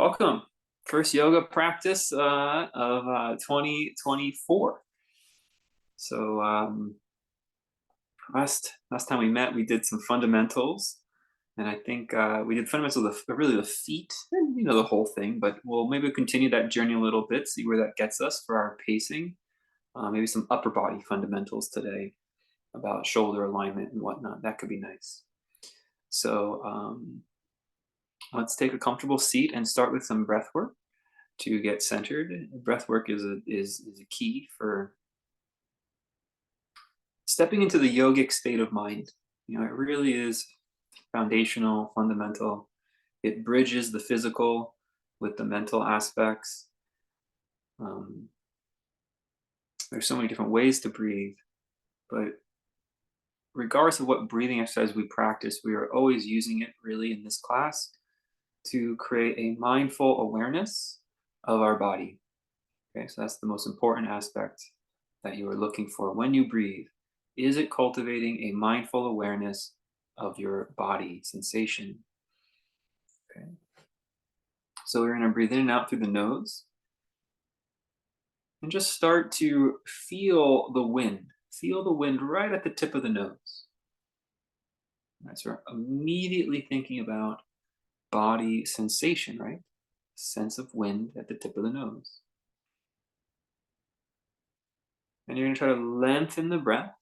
Welcome. First yoga practice of 2024. So last time we met, we did some fundamentals, and I think we did fundamentals of really the feet, and the whole thing. But we'll maybe continue that journey a little bit, see where that gets us for our pacing. Maybe some upper body fundamentals today about shoulder alignment and whatnot. That could be nice. So let's take a comfortable seat and start with some breath work to get centered. Breath work is a key for stepping into the yogic state of mind. It really is foundational, fundamental. It bridges the physical with the mental aspects. Um, there's so many different ways to breathe, but regardless of what breathing exercise we practice, we are always using it really in this class to create a mindful awareness of our body. Okay, so that's the most important aspect that you are looking for when you breathe. Is it cultivating a mindful awareness of your body sensation? Okay. So we're going to breathe in and out through the nose and just start to feel the wind. Feel the wind right at the tip of the nose. All right, so we're immediately thinking about body sensation, right? Sense of wind at the tip of the nose. And you're going to try to lengthen the breath.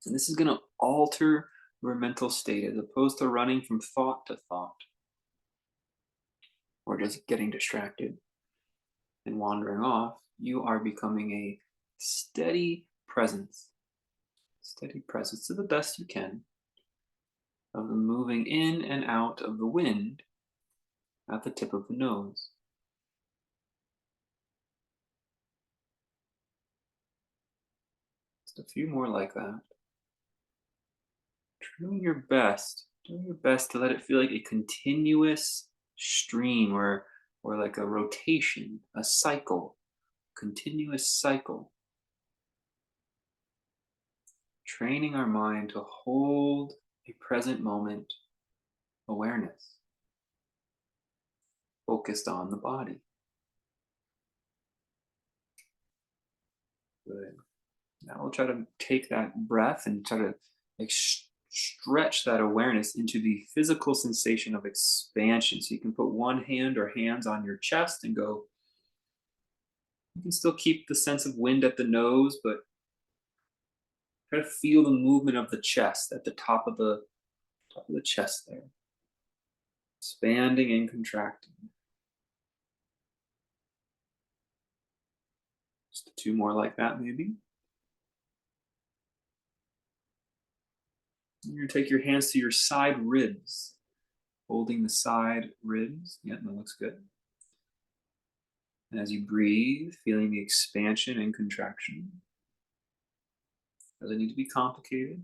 And this is going to alter your mental state as opposed to running from thought to thought or just getting distracted and wandering off. You are becoming a steady presence to the best you can of the moving in and out of the wind at the tip of the nose. Just a few more like that. Doing your best to let it feel like a continuous stream or like a rotation, a cycle, continuous cycle. Training our mind to hold a present moment awareness focused on the body. Good. Now we'll try to take that breath and try to stretch that awareness into the physical sensation of expansion. So you can put one hand or hands on your chest and go. You can still keep the sense of wind at the nose, but try to feel the movement of the chest at the top of the chest there. Expanding and contracting. Just two more like that, maybe. You're going to take your hands to your side ribs, holding the side ribs. Yeah, that looks good. And as you breathe, feeling the expansion and contraction. Doesn't need to be complicated.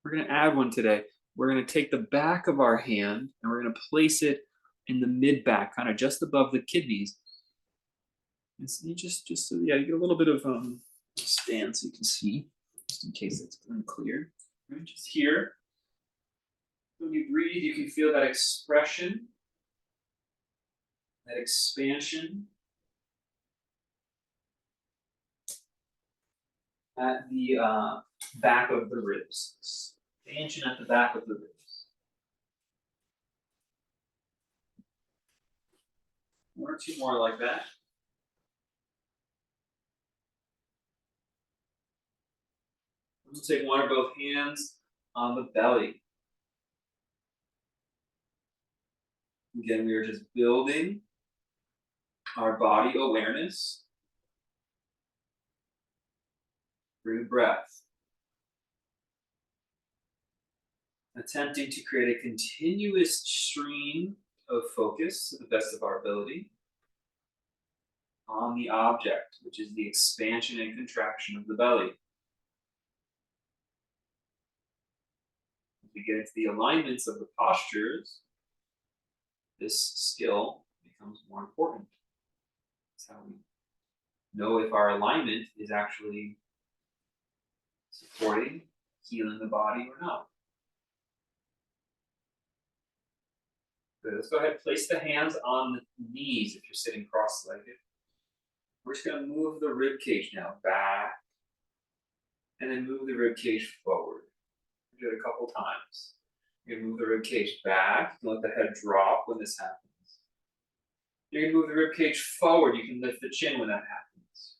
We're going to add one today. We're going to take the back of our hand and we're going to place it in the mid back, kind of just above the kidneys. And so you just so you get a little bit of stand so you can see, just in case it's unclear. Right, just here. When you breathe, you can feel that expression, that expansion at the back of the ribs. Expansion at the back of the ribs. One or two more like that. We'll take one or both hands on the belly. Again, we are just building our body awareness through breath. Attempting to create a continuous stream of focus to the best of our ability on the object, which is the expansion and contraction of the belly. As we get into the alignments of the postures, this skill becomes more important. That's how we know if our alignment is actually supporting, healing the body or not. Good. Let's go ahead and place the hands on the knees if you're sitting cross-legged. We're just going to move the rib cage now back and then move the rib cage forward. Do it a couple times. You're going to move the rib cage back. You can let the head drop when this happens. You're going to move the rib cage forward. You can lift the chin when that happens.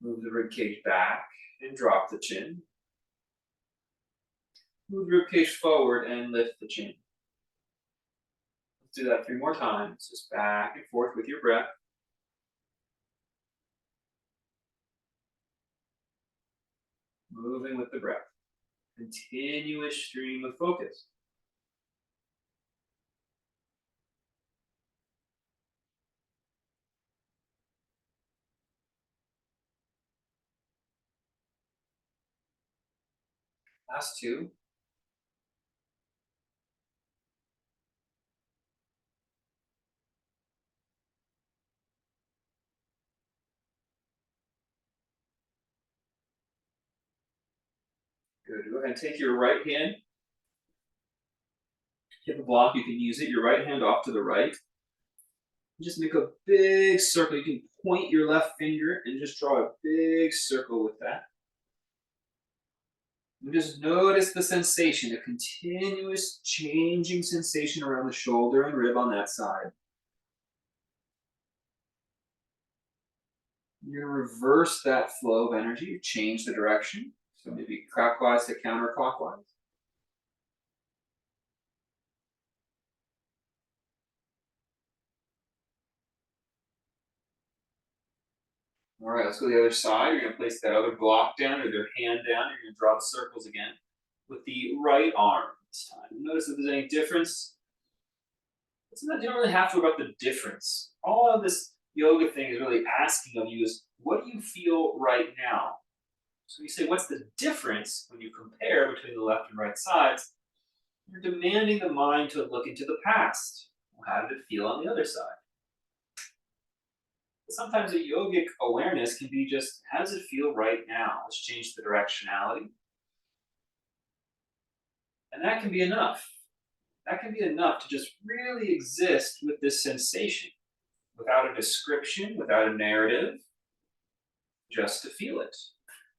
Move the rib cage back and drop the chin. Move the rib cage forward and lift the chin. Let's do that 3 more times. Just back and forth with your breath. Moving with the breath. Continuous stream of focus. Last 2. Good. Go ahead and take your right hand. Hit the block, you can use it. Your right hand off to the right. Just make a big circle. You can point your left finger and just draw a big circle with that. And just notice the sensation, a continuous changing sensation around the shoulder and rib on that side. You're going to reverse that flow of energy, change the direction. So maybe clockwise to counterclockwise. All right, let's go to the other side. You're going to place that other block down or their hand down. You're going to draw the circles again with the right arm this time. Notice if there's any difference. You don't really have to worry about the difference. All of this yoga thing is really asking of you is, what do you feel right now? So you say, what's the difference when you compare between the left and right sides? You're demanding the mind to look into the past. Well, how did it feel on the other side? But sometimes a yogic awareness can be just, how does it feel right now? Let's change the directionality. And that can be enough. That can be enough to just really exist with this sensation without a description, without a narrative, just to feel it.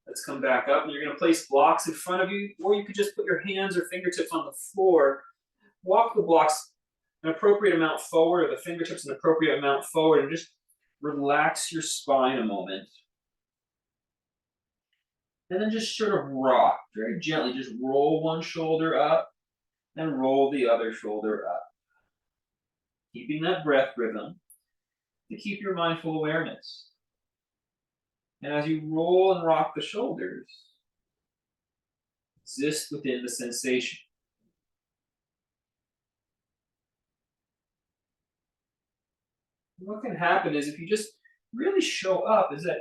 Let's come back up, and you're going to place blocks in front of you, or you could just put your hands or fingertips on the floor. Walk the blocks an appropriate amount forward, or the fingertips an appropriate amount forward, and just relax your spine a moment. And then just sort of rock very gently. Just roll one shoulder up, and roll the other shoulder up. Keeping that breath rhythm to keep your mindful awareness. And as you roll and rock the shoulders, exist within the sensation. What can happen is if you just really show up is that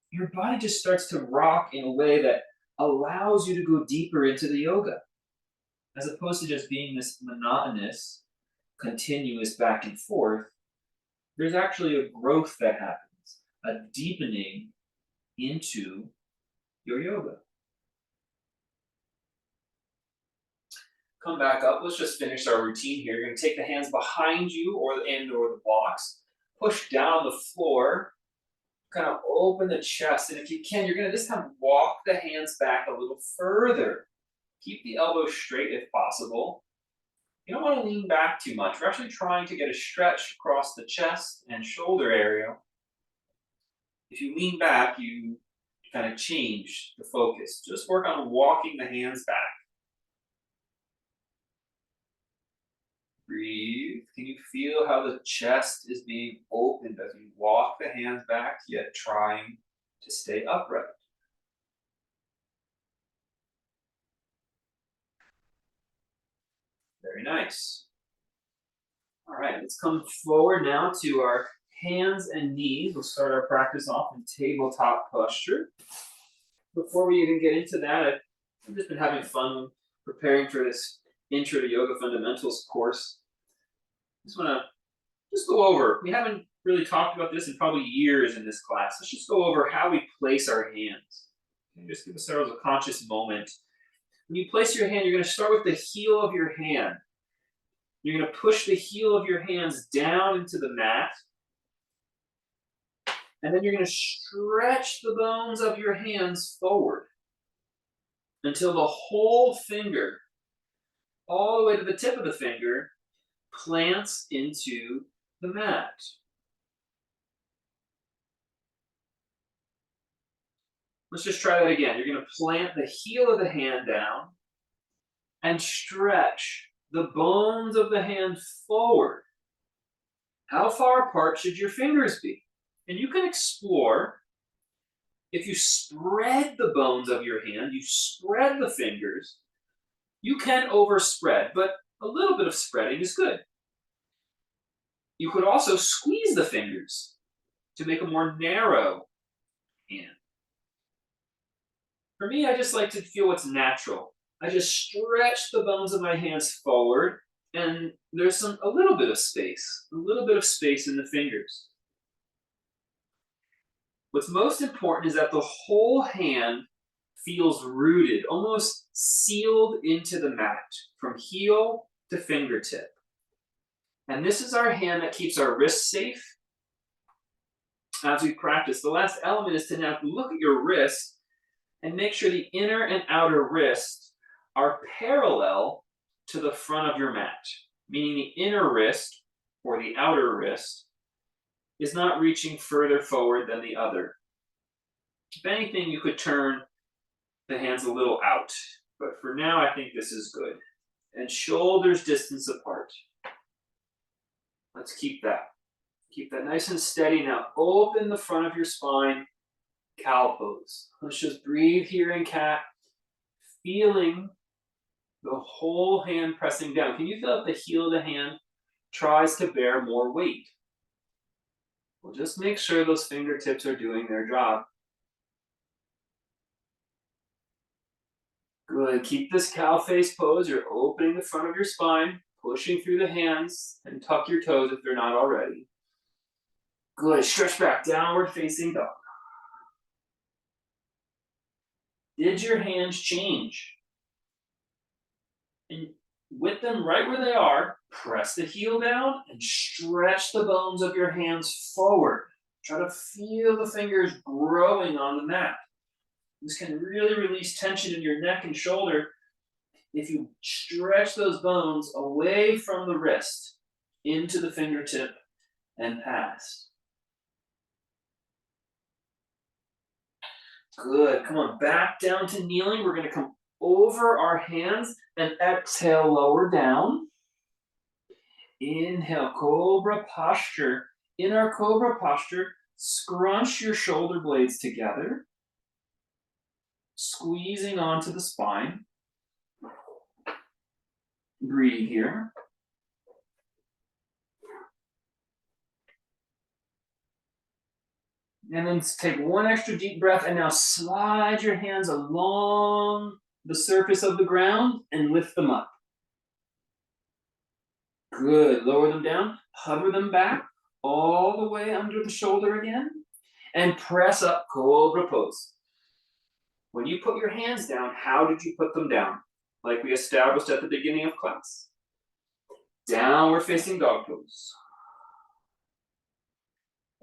your body just starts to rock in a way that allows you to go deeper into the yoga, as opposed to just being this monotonous, continuous back and forth. There's actually a growth that happens, a deepening into your yoga. Come back up. Let's just finish our routine here. You're going to take the hands behind you or the blocks, push down the floor, kind of open the chest, and if you can, you're going to this time walk the hands back a little further. Keep the elbows straight if possible. You don't want to lean back too much. We're actually trying to get a stretch across the chest and shoulder area. If you lean back, you kind of change the focus. Just work on walking the hands back. Breathe. Can you feel how the chest is being opened as you walk the hands back, yet trying to stay upright? Very nice. All right, let's come forward now to our hands and knees. We'll start our practice off in tabletop posture. Before we even get into that, I've just been having fun preparing for this Intro to Yoga Fundamentals course. Just want to go over. We haven't really talked about this in probably years in this class. Let's just go over how we place our hands. Okay, just give ourselves a conscious moment. When you place your hand, you're going to start with the heel of your hand. You're going to push the heel of your hands down into the mat. And then you're going to stretch the bones of your hands forward until the whole finger, all the way to the tip of the finger, plants into the mat. Let's just try that again. You're going to plant the heel of the hand down and stretch the bones of the hand forward. How far apart should your fingers be? And you can explore. If you spread the bones of your hand, you spread the fingers, you can overspread, but a little bit of spreading is good. You could also squeeze the fingers to make a more narrow hand. For me, I just like to feel what's natural. I just stretch the bones of my hands forward, and there's a little bit of space in the fingers. What's most important is that the whole hand feels rooted, almost sealed into the mat, from heel to fingertip. And this is our hand that keeps our wrists safe as we practice. The last element is to now look at your wrist and make sure the inner and outer wrist are parallel to the front of your mat, meaning the inner wrist or the outer wrist is not reaching further forward than the other. If anything, you could turn the hands a little out, but for now, I think this is good. And shoulders distance apart. Let's keep that. Keep that nice and steady. Now open the front of your spine, cow pose. Let's just breathe here in cat, feeling the whole hand pressing down. Can you feel that the heel of the hand tries to bear more weight? Well, just make sure those fingertips are doing their job. Good. Keep this cow face pose. You're opening the front of your spine, pushing through the hands, and tuck your toes if they're not already. Good. Stretch back, downward facing dog. Did your hands change? And with them right where they are, press the heel down and stretch the bones of your hands forward. Try to feel the fingers growing on the mat. This can really release tension in your neck and shoulder if you stretch those bones away from the wrist into the fingertip and past. Good. Come on, back down to kneeling. We're going to come over our hands and exhale, lower down. Inhale, cobra posture. In our cobra posture, scrunch your shoulder blades together, squeezing onto the spine. Breathe here. And then take one extra deep breath and now slide your hands along the surface of the ground and lift them up. Good. Lower them down, hover them back all the way under the shoulder again, and press up, cobra pose. When you put your hands down, how did you put them down? Like we established at the beginning of class. Downward facing dog pose.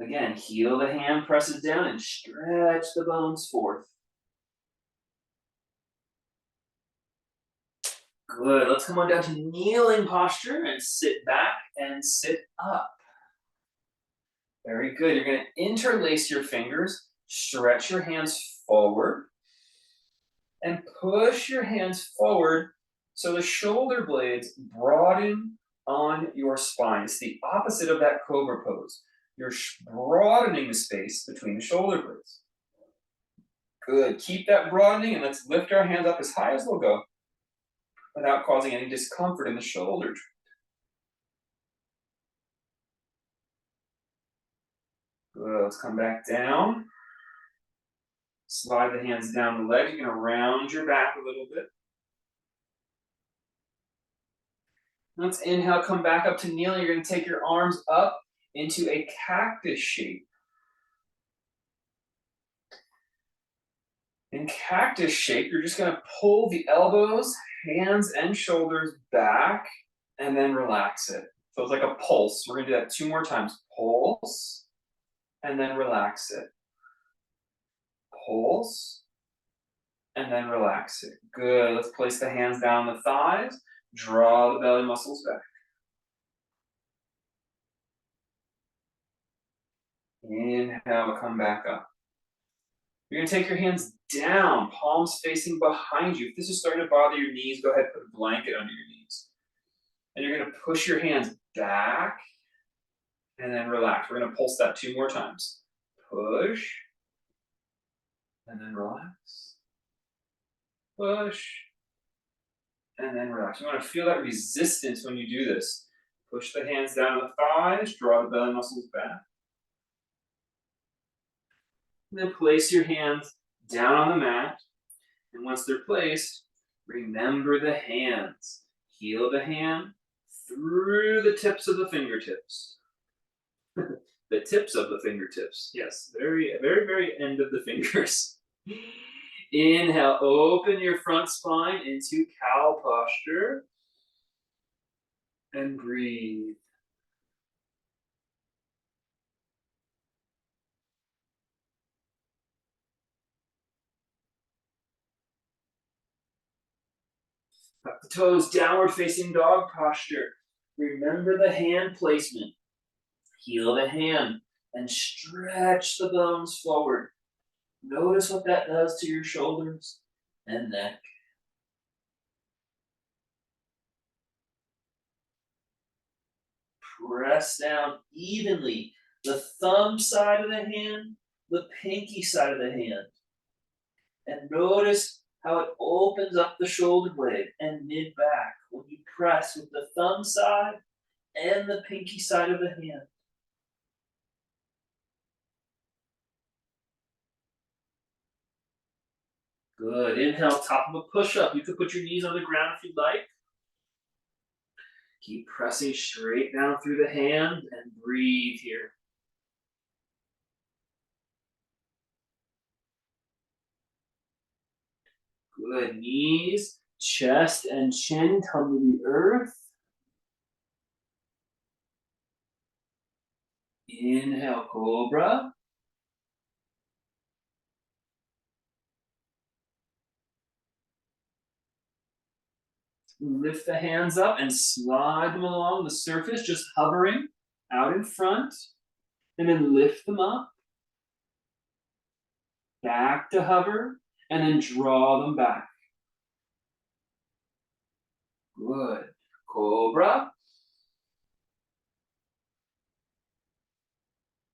Again, heel the hand presses down and stretch the bones forth. Good. Let's come on down to kneeling posture and sit back and sit up. Very good. You're going to interlace your fingers, stretch your hands forward, and push your hands forward so the shoulder blades broaden on your spine. It's the opposite of that cobra pose. You're broadening the space between the shoulder blades. Good. Keep that broadening, and let's lift our hands up as high as they'll go without causing any discomfort in the shoulder. Good. Let's come back down. Slide the hands down the legs. You're going to round your back a little bit. Let's inhale, come back up to kneeling. You're going to take your arms up into a cactus shape. In cactus shape, you're just gonna pull the elbows, hands, and shoulders back and then relax it. So it's like a pulse. We're gonna do that 2 more times. Pulse and then relax it. Pulse and then relax it. Good. Let's place the hands down the thighs. Draw the belly muscles back. Inhale, come back up. You're gonna take your hands down, palms facing behind you. If this is starting to bother your knees, go ahead and put a blanket under your knees. And you're gonna push your hands back and then relax. We're gonna pulse that 2 more times. Push and then relax. Push and then relax. You wanna feel that resistance when you do this. Push the hands down the thighs, draw the belly muscles back. And then place your hands down on the mat. And once they're placed, remember the hands. Heel the hand through the tips of the fingertips. The tips of the fingertips. Yes, very, very, very end of the fingers. Inhale, open your front spine into cow posture. And breathe. Tuck the toes, downward facing dog posture. Remember the hand placement. Heel the hand and stretch the bones forward. Notice what that does to your shoulders and neck. Press down evenly the thumb side of the hand, the pinky side of the hand. And notice how it opens up the shoulder blade and mid-back when you press with the thumb side and the pinky side of the hand. Good. Inhale, top of a push-up. You could put your knees on the ground if you'd like. Keep pressing straight down through the hand and breathe here. Good. Knees, chest, and chin come to the earth. Inhale, cobra. Lift the hands up and slide them along the surface, just hovering out in front. And then lift them up. Back to hover. And then draw them back. Good. Cobra.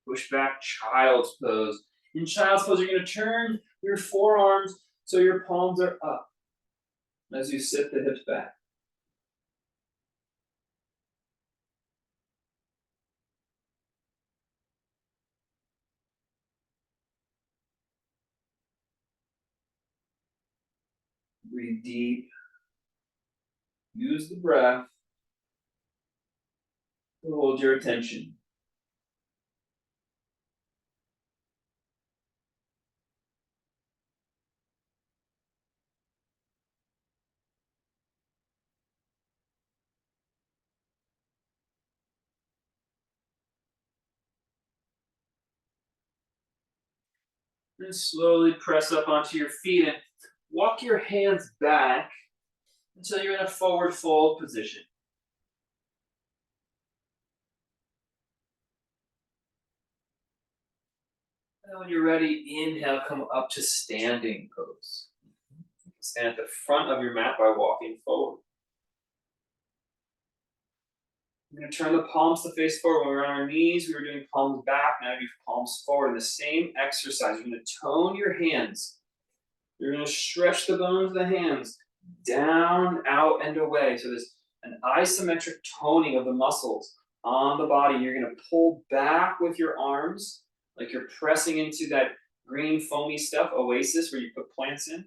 Push back, child's pose. In child's pose, you're going to turn your forearms so your palms are up as you sit the hips back. Breathe deep. Use the breath to hold your attention. And slowly press up onto your feet and walk your hands back until you're in a forward fold position. And when you're ready, inhale, come up to standing pose. Stand at the front of your mat by walking forward. We're going to turn the palms to face forward. When we were on our knees, we were doing palms back. Now do palms forward. In the same exercise, you're going to tone your hands. You're going to stretch the bones of the hands down, out, and away. So there's an isometric toning of the muscles on the body. You're going to pull back with your arms, like you're pressing into that green foamy stuff, oasis, where you put plants in.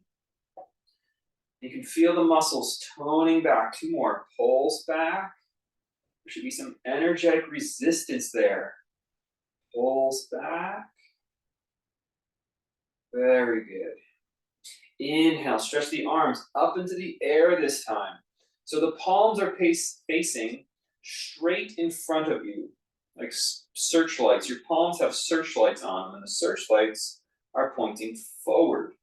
You can feel the muscles toning back. 2 more. Pulse back. There should be some energetic resistance there. Pulse back. Very good. Inhale, stretch the arms up into the air this time. So the palms are facing straight in front of you, like searchlights. Your palms have searchlights on them, and the searchlights are pointing forward.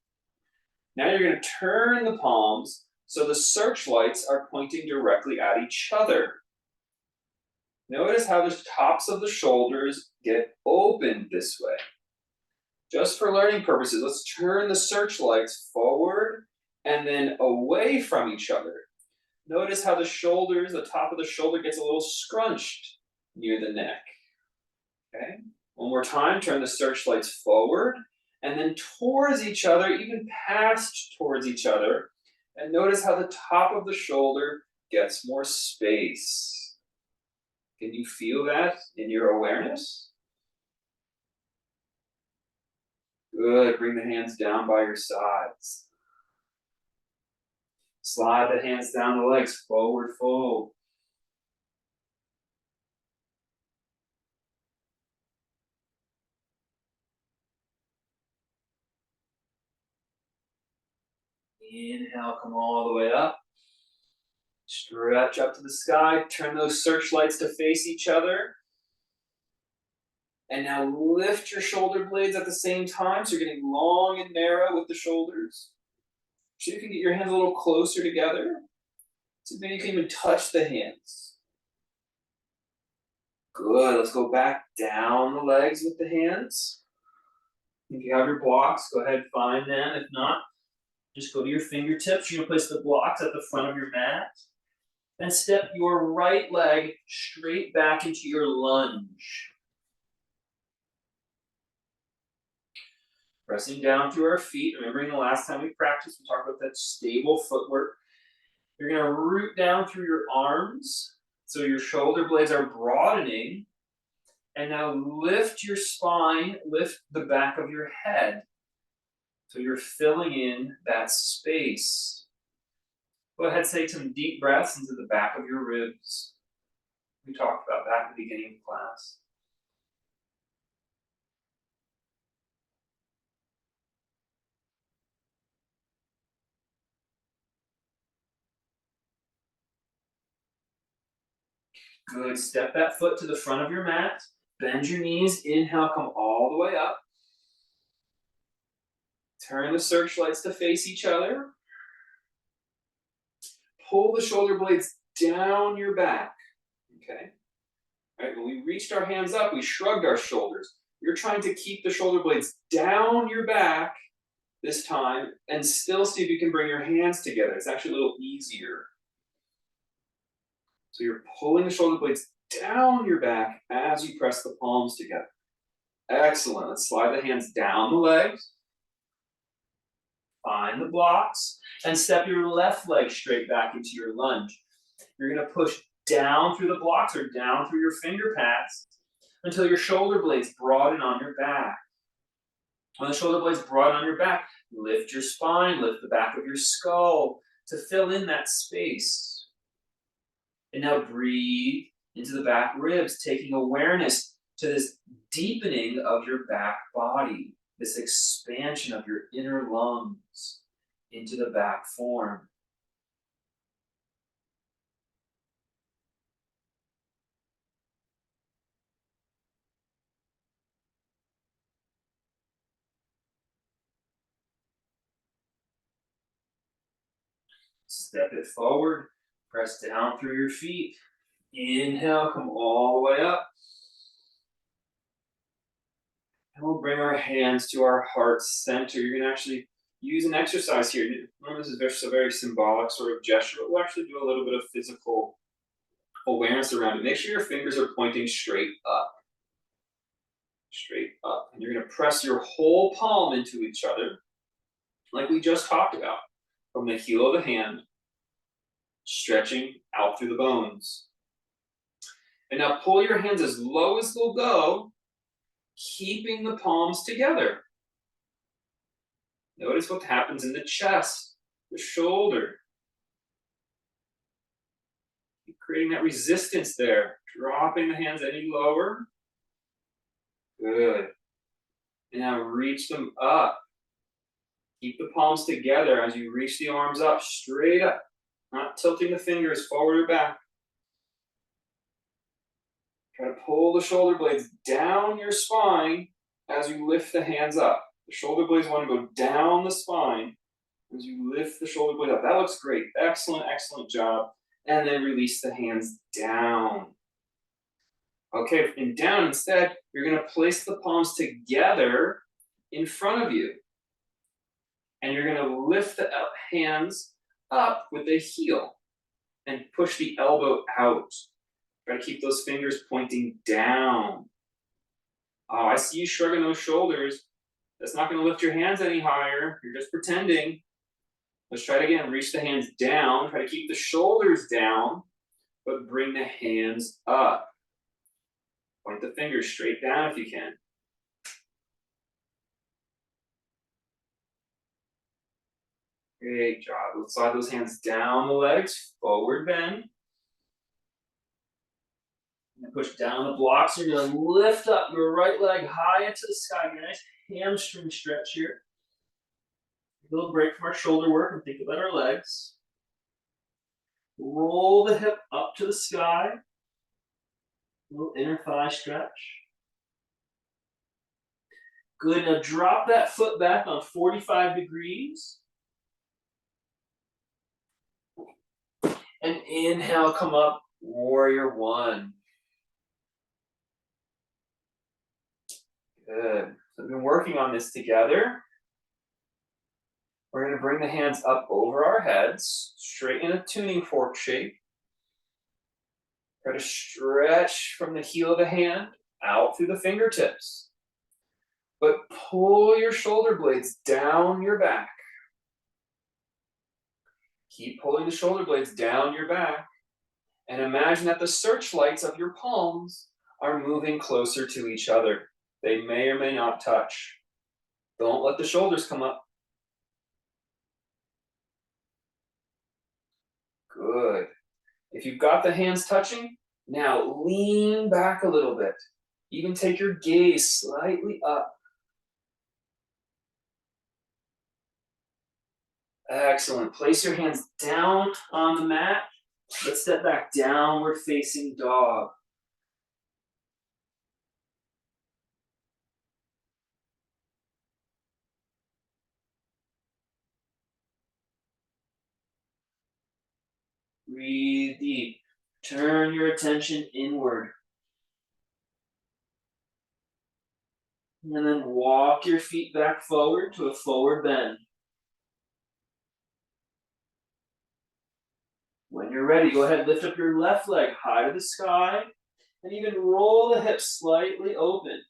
Now you're going to turn the palms so the searchlights are pointing directly at each other. Notice how the tops of the shoulders get opened this way. Just for learning purposes, let's turn the searchlights forward and then away from each other. Notice how the shoulders, the top of the shoulder gets a little scrunched near the neck. Okay? One more time, turn the searchlights forward and then towards each other, even past towards each other. And notice how the top of the shoulder gets more space. Can you feel that in your awareness? Good, bring the hands down by your sides. Slide the hands down the legs, forward fold. Inhale, come all the way up. Stretch up to the sky, turn those searchlights to face each other. And now lift your shoulder blades at the same time, so you're getting long and narrow with the shoulders. So you can get your hands a little closer together. So maybe you can even touch the hands. Good, let's go back down the legs with the hands. If you have your blocks, go ahead and find them. If not, just go to your fingertips. You're gonna place the blocks at the front of your mat. And step your right leg straight back into your lunge. Pressing down through our feet. Remembering the last time we practiced, we talked about that stable footwork. You're gonna root down through your arms, so your shoulder blades are broadening. And now lift your spine, lift the back of your head. So you're filling in that space. Go ahead, take some deep breaths into the back of your ribs. We talked about that at the beginning of class. Good, step that foot to the front of your mat. Bend your knees, inhale, come all the way up. Turn the searchlights to face each other. Pull the shoulder blades down your back, okay? All right, when we reached our hands up, we shrugged our shoulders. You're trying to keep the shoulder blades down your back this time and still see if you can bring your hands together. It's actually a little easier. So you're pulling the shoulder blades down your back as you press the palms together. Excellent. Let's slide the hands down the legs. Find the blocks and step your left leg straight back into your lunge. You're going to push down through the blocks or down through your finger pads until your shoulder blades broaden on your back. When the shoulder blades broaden on your back, lift your spine, lift the back of your skull to fill in that space. And now breathe into the back ribs, taking awareness to this deepening of your back body, this expansion of your inner lungs into the back form. Step it forward, press down through your feet. Inhale, come all the way up. And we'll bring our hands to our heart center. You're going to actually use an exercise here. Remember, this is just a very symbolic sort of gesture, but we'll actually do a little bit of physical awareness around it. Make sure your fingers are pointing straight up. Straight up. And you're going to press your whole palm into each other, like we just talked about, from the heel of the hand, stretching out through the bones. And now pull your hands as low as they'll go, keeping the palms together. Notice what happens in the chest, the shoulder. Keep creating that resistance there, dropping the hands any lower. Good. And now reach them up, Keep the palms together as you reach the arms up, straight up, not tilting the fingers forward or back. Try to pull the shoulder blades down your spine as you lift the hands up. The shoulder blades want to go down the spine as you lift the shoulder blade up. That looks great. Excellent, excellent job. And then release the hands down. Okay, and down instead, you're going to place the palms together in front of you. And you're going to lift the hands up with the heel and push the elbow out. Try to keep those fingers pointing down. Oh, I see you shrugging those shoulders. That's not going to lift your hands any higher. You're just pretending. Let's try it again. Reach the hands down. Try to keep the shoulders down, but bring the hands up. Point the fingers straight down if you can. Great job. Let's slide those hands down the legs, forward bend. And push down the blocks. You're going to lift up your right leg high into the sky. Get a nice hamstring stretch here. A little break from our shoulder work and think about our legs. Roll the hip up to the sky. A little inner thigh stretch. Good. Now drop that foot back on 45 degrees. And inhale, come up, warrior one. Good. So we've been working on this together. We're going to bring the hands up over our heads, straight in a tuning fork shape. Try to stretch from the heel of the hand out through the fingertips. But pull your shoulder blades down your back. Keep pulling the shoulder blades down your back. And imagine that the searchlights of your palms are moving closer to each other. They may or may not touch. Don't let the shoulders come up. Good. If you've got the hands touching, now lean back a little bit. Even take your gaze slightly up. Excellent. Place your hands down on the mat. Let's step back, downward facing dog. Breathe deep. Turn your attention inward. And then walk your feet back forward to a forward bend. When you're ready, go ahead and lift up your left leg high to the sky and even roll the hips slightly open.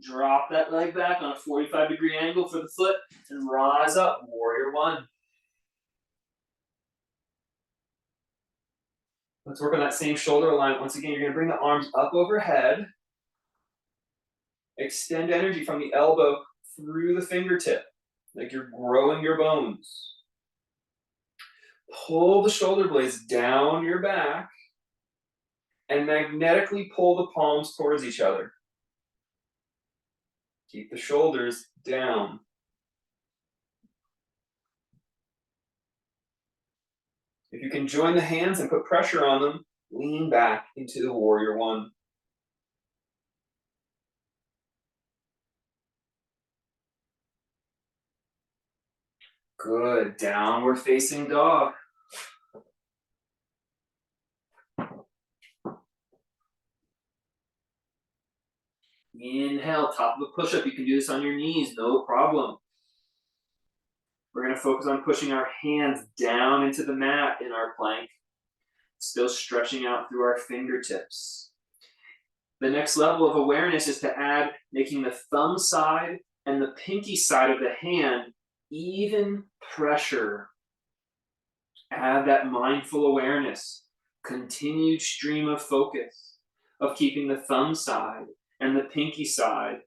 Drop that leg back on a 45-degree angle for the foot and rise up, warrior one. Let's work on that same shoulder alignment. Once again, you're going to bring the arms up overhead. Extend energy from the elbow through the fingertip, like you're growing your bones. Pull the shoulder blades down your back and magnetically pull the palms towards each other. Keep the shoulders down. If you can join the hands and put pressure on them, lean back into the warrior one. Good. Downward facing dog. Inhale, top of a push-up. You can do this on your knees, no problem. We're going to focus on pushing our hands down into the mat in our plank, still stretching out through our fingertips. The next level of awareness is to add making the thumb side and the pinky side of the hand even pressure. Add that mindful awareness, continued stream of focus of keeping the thumb side and the pinky side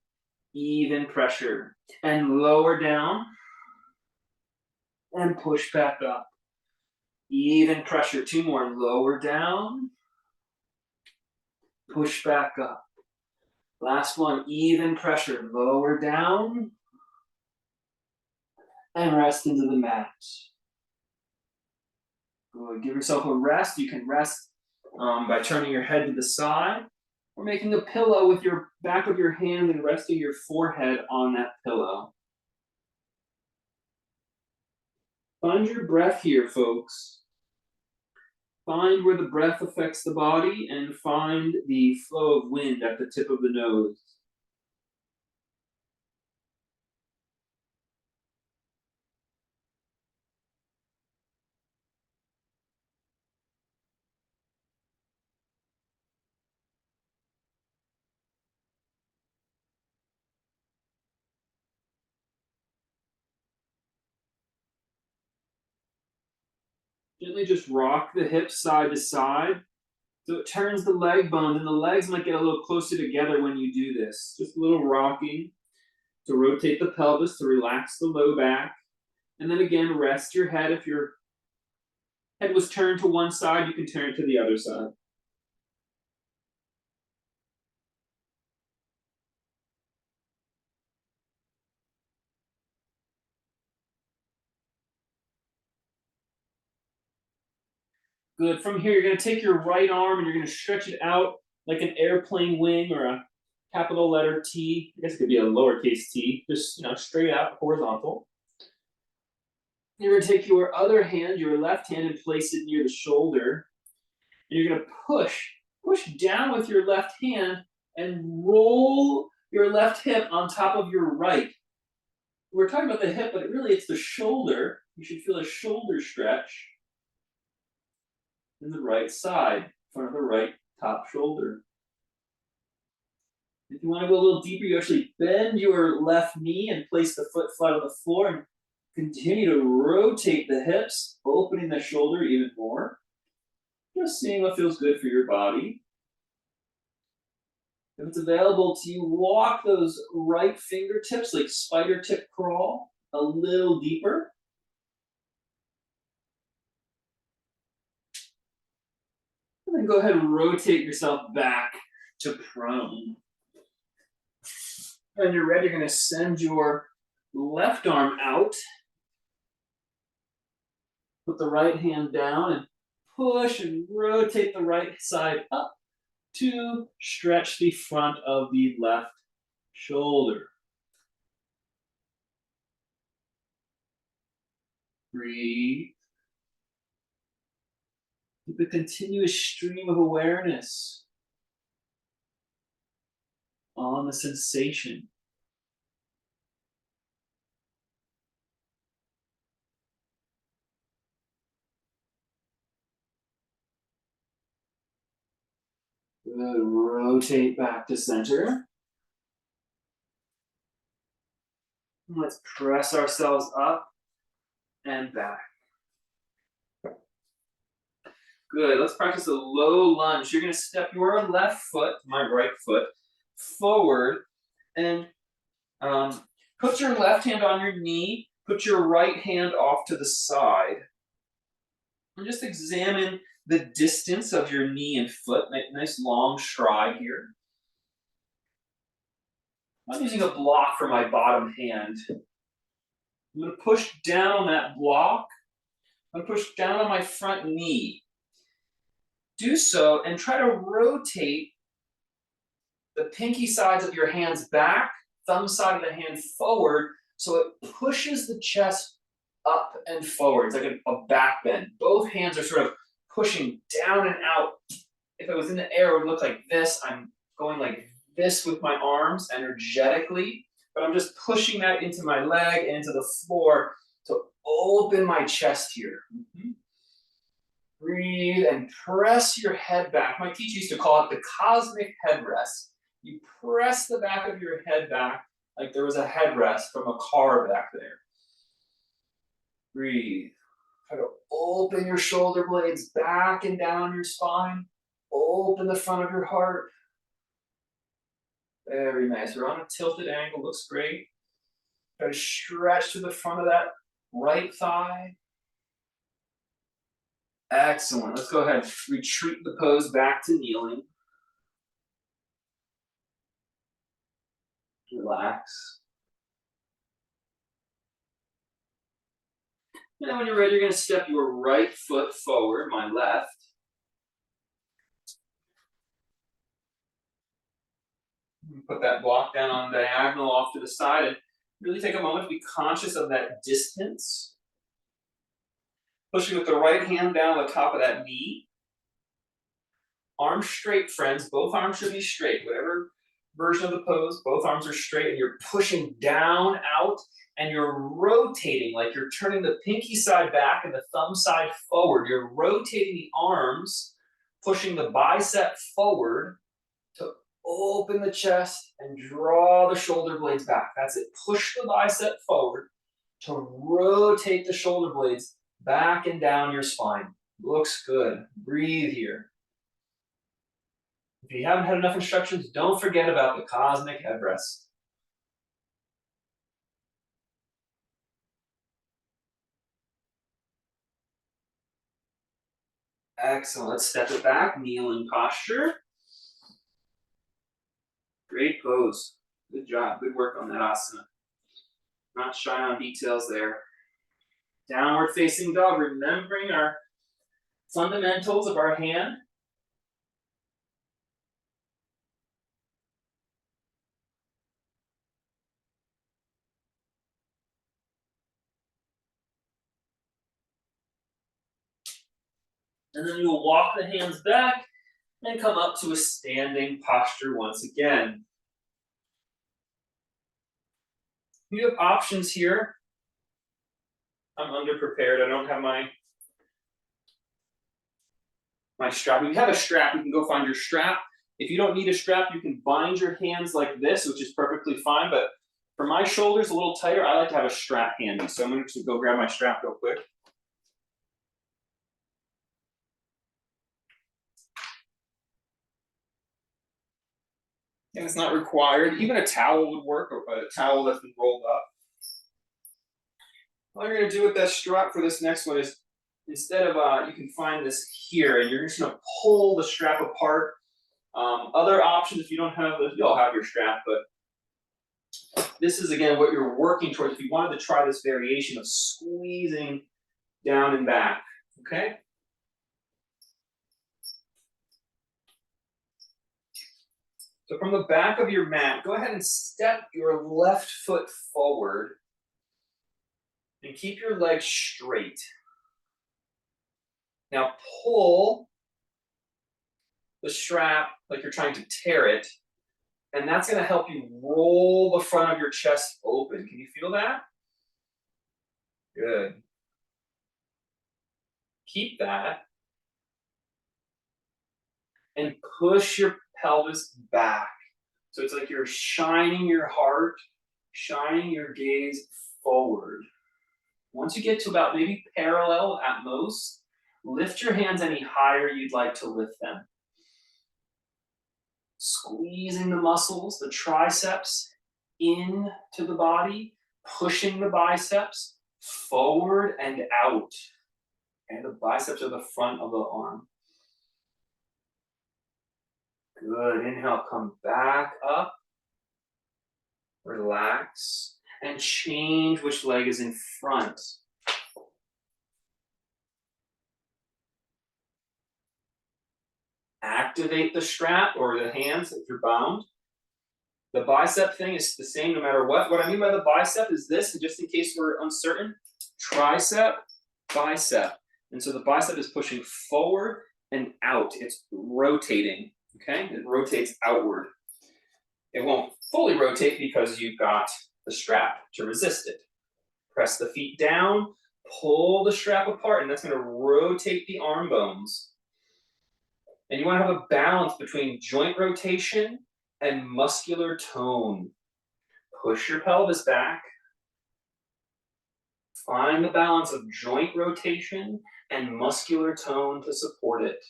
even pressure. And lower down and push back up. Even pressure. 2 more. Lower down. Push back up. Last one. Even pressure. Lower down. And rest into the mat. Good. Give yourself a rest. You can rest by turning your head to the side or making a pillow with your back of your hand and resting your forehead on that pillow. Find your breath here, folks. Find where the breath affects the body and find the flow of wind at the tip of the nose. Gently just rock the hips side to side. So it turns the leg bones, and the legs might get a little closer together when you do this. Just a little rocking to rotate the pelvis, to relax the low back. And then again, rest your head. If your head was turned to one side, you can turn it to the other side. Good. From here, you're going to take your right arm and you're going to stretch it out like an airplane wing or a capital letter T. I guess it could be a lowercase t. Just, straight out, horizontal. You're going to take your other hand, your left hand, and place it near the shoulder. And you're going to push down with your left hand and roll your left hip on top of your right. We're talking about the hip, but really it's the shoulder. You should feel a shoulder stretch in the right side, in front of the right top shoulder. If you want to go a little deeper, you actually bend your left knee and place the foot flat on the floor and continue to rotate the hips, opening the shoulder even more. Just seeing what feels good for your body. If it's available to you, walk those right fingertips like spider tip crawl a little deeper. And then go ahead and rotate yourself back to prone. When you're ready, you're going to send your left arm out. Put the right hand down and push and rotate the right side up to stretch the front of the left shoulder. Breathe. Keep a continuous stream of awareness on the sensation. Good. Rotate back to center. Let's press ourselves up and back. Good. Let's practice a low lunge. You're going to step your left foot, my right foot, forward and put your left hand on your knee. Put your right hand off to the side. And just examine the distance of your knee and foot. Nice long stride here. I'm using a block for my bottom hand. I'm going to push down on that block. I'm going to push down on my front knee. Do so and try to rotate the pinky sides of your hands back, thumb side of the hand forward, so it pushes the chest up and forward. It's like a back bend. Both hands are sort of pushing down and out. If it was in the air, it would look like this. I'm going like this with my arms energetically, but I'm just pushing that into my leg and into the floor to open my chest here. Breathe and press your head back. My teacher used to call it the cosmic headrest. You press the back of your head back like there was a headrest from a car back there. Breathe. Try to open your shoulder blades back and down your spine. Open the front of your heart. Very nice. We're on a tilted angle. Looks great. Try to stretch to the front of that right thigh. Excellent. Let's go ahead and retreat the pose back to kneeling. Relax. And then when you're ready, you're going to step your right foot forward, my left. Put that block down on diagonal off to the side and really take a moment to be conscious of that distance. Pushing with the right hand down on the top of that knee. Arms straight, friends. Both arms should be straight. Whatever version of the pose, both arms are straight and you're pushing down, out, and you're rotating like you're turning the pinky side back and the thumb side forward. You're rotating the arms, pushing the bicep forward to open the chest and draw the shoulder blades back. That's it. Push the bicep forward to rotate the shoulder blades back and down your spine. Looks good. Breathe here. If you haven't had enough instructions, don't forget about the cosmic head rest. Excellent. Let's step it back. Kneeling posture. Great pose. Good job. Good work on that asana. Not shy on details there. Downward facing dog. Remembering our fundamentals of our hand. And then you'll walk the hands back and come up to a standing posture once again. You have options here. I'm underprepared. I don't have my strap. If you have a strap, you can go find your strap. If you don't need a strap, you can bind your hands like this, which is perfectly fine. But for my shoulders a little tighter, I like to have a strap handy. So I'm going to go grab my strap real quick. And it's not required. Even a towel would work, or a towel that's been rolled up. All you're going to do with that strap for this next one is, instead of, you can find this here, and you're just going to pull the strap apart. Other options, if you don't have this, you'll have your strap, but this is, again, what you're working towards if you wanted to try this variation of squeezing down and back, okay? So from the back of your mat, go ahead and step your left foot forward and keep your legs straight. Now pull the strap like you're trying to tear it, and that's going to help you roll the front of your chest open. Can you feel that? Good. Keep that. And push your pelvis back. So it's like you're shining your heart, shining your gaze forward. Once you get to about maybe parallel at most, lift your hands any higher you'd like to lift them. Squeezing the muscles, the triceps into the body, pushing the biceps forward and out. And the biceps are the front of the arm. Good. Inhale, come back up. Relax. And change which leg is in front. Activate the strap or the hands if you're bound. The bicep thing is the same no matter what. What I mean by the bicep is this, and just in case we're uncertain, tricep, bicep. And so the bicep is pushing forward and out. It's rotating, okay? It rotates outward. It won't fully rotate because you've got the strap to resist it. Press the feet down, pull the strap apart, and that's going to rotate the arm bones. And you want to have a balance between joint rotation and muscular tone. Push your pelvis back. Find the balance of joint rotation and muscular tone to support it.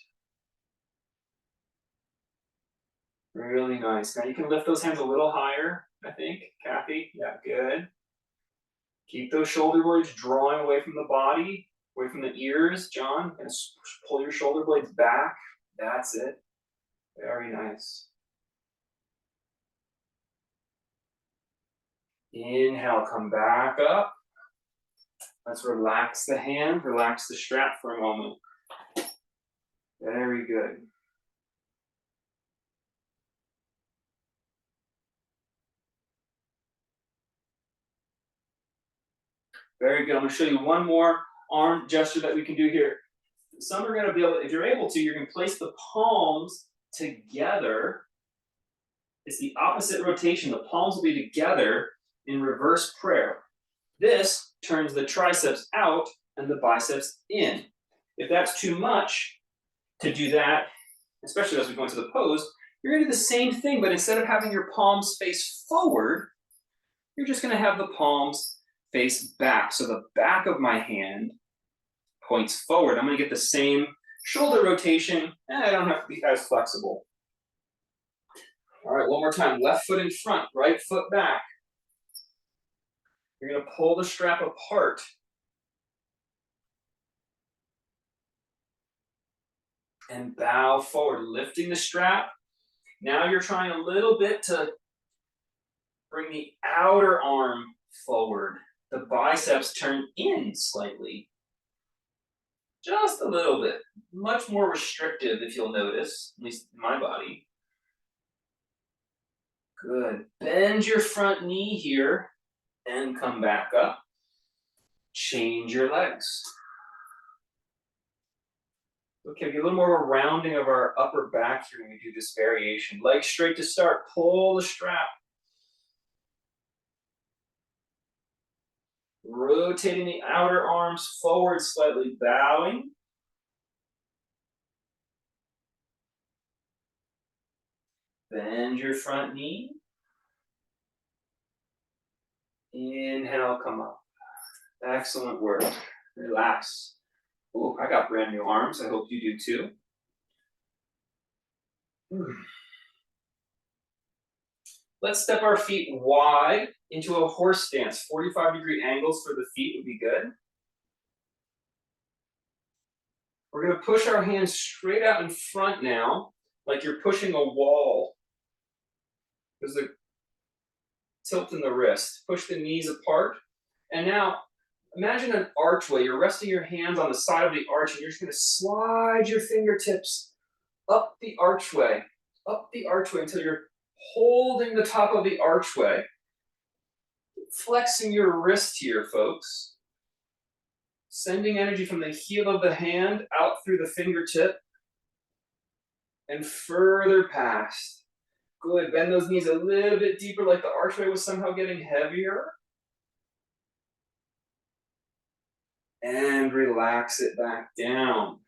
Really nice. Now you can lift those hands a little higher, I think. Kathy, yeah, good. Keep those shoulder blades drawing away from the body. Away from the ears, John. And pull your shoulder blades back. That's it. Very nice. Inhale, come back up. Let's relax the hand, relax the strap for a moment. Very good. Very good. I'm going to show you one more arm gesture that we can do here. Some are going to be able, if you're able to, you're going to place the palms together. It's the opposite rotation. The palms will be together in reverse prayer. This turns the triceps out and the biceps in. If that's too much to do that, especially as we go into the pose, you're going to do the same thing, but instead of having your palms face forward, you're just going to have the palms face back. So the back of my hand points forward. I'm going to get the same shoulder rotation, and I don't have to be as flexible. All right, one more time. Left foot in front, right foot back. You're going to pull the strap apart. And bow forward, lifting the strap. Now you're trying a little bit to bring the outer arm forward. The biceps turn in slightly. Just a little bit. Much more restrictive, if you'll notice, at least in my body. Good. Bend your front knee here and come back up. Change your legs. Okay, get a little more of a rounding of our upper back here when we do this variation. Legs straight to start. Pull the strap. Rotating the outer arms forward slightly, bowing. Bend your front knee. Inhale, come up. Excellent work. Relax. Ooh, I got brand new arms. I hope you do too. Let's step our feet wide into a horse stance. 45-degree angles for the feet would be good. We're going to push our hands straight out in front now, like you're pushing a wall. There's a tilt in the wrist. Push the knees apart. And now, imagine an archway. You're resting your hands on the side of the arch, and you're just going to slide your fingertips up the archway until you're holding the top of the archway. Flexing your wrist here, folks. Sending energy from the heel of the hand out through the fingertip and further past. Good. Bend those knees a little bit deeper, like the archway was somehow getting heavier. And relax it back down.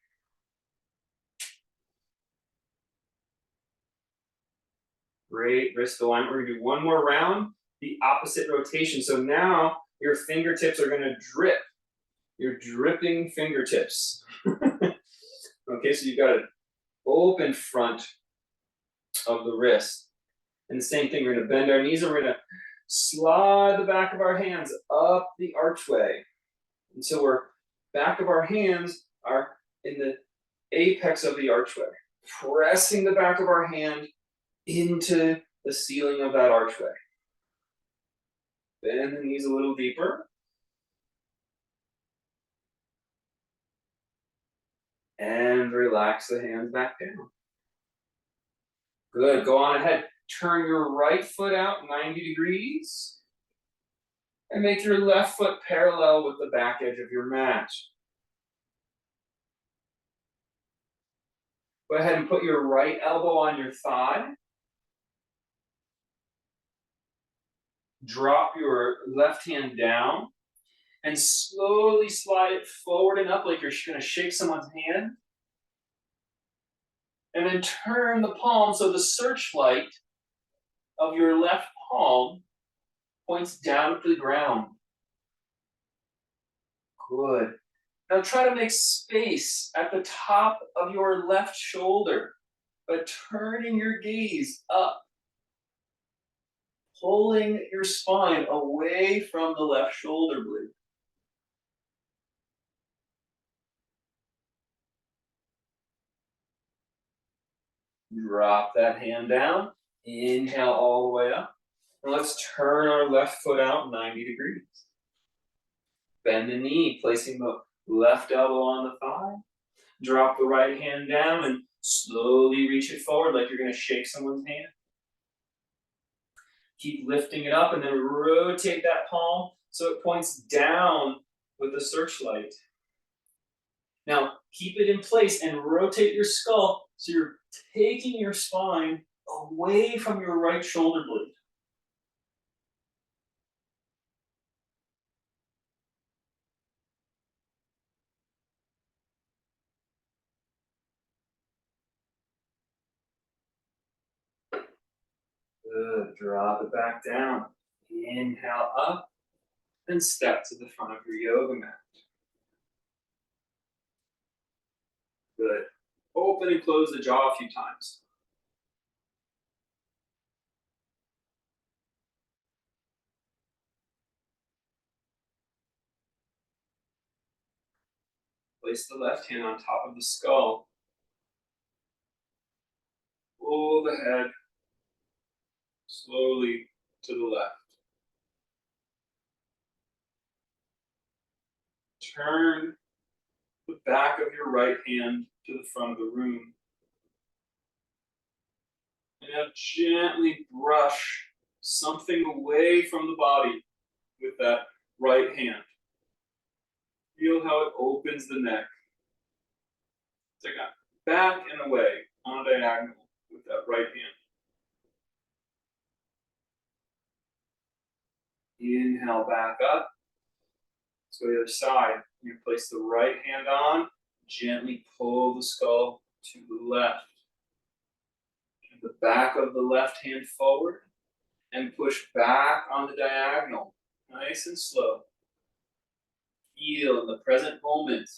Great wrist alignment. We're going to do one more round, the opposite rotation. So now your fingertips are going to drip. You're dripping fingertips. Okay, so you've got an open front of the wrist. And the same thing, we're going to bend our knees and we're going to slide the back of our hands up the archway until our back of our hands are in the apex of the archway. Pressing the back of our hand into the ceiling of that archway. Bend the knees a little deeper. And relax the hands back down. Good, go on ahead. Turn your right foot out 90 degrees. And make your left foot parallel with the back edge of your mat. Go ahead and put your right elbow on your thigh. Drop your left hand down and slowly slide it forward and up like you're going to shake someone's hand. And then turn the palm so the searchlight of your left palm points down to the ground. Good. Now try to make space at the top of your left shoulder, but turning your gaze up. Pulling your spine away from the left shoulder blade. Drop that hand down. Inhale all the way up. And let's turn our left foot out 90 degrees. Bend the knee, placing the left elbow on the thigh. Drop the right hand down and slowly reach it forward like you're going to shake someone's hand. Keep lifting it up and then rotate that palm so it points down with the searchlight. Now, keep it in place and rotate your skull so you're taking your spine away from your right shoulder blade. Good. Drop it back down. Inhale up and step to the front of your yoga mat. Good. Open and close the jaw a few times. Place the left hand on top of the skull. Pull the head slowly to the left. Turn the back of your right hand to the front of the room. And now gently brush something away from the body with that right hand. Feel how it opens the neck. Take it back and away on a diagonal with that right hand. Inhale back up. Let's go to the other side. You place the right hand on, gently pull the skull to the left. And the back of the left hand forward and push back on the diagonal, nice and slow. Feel in the present moment,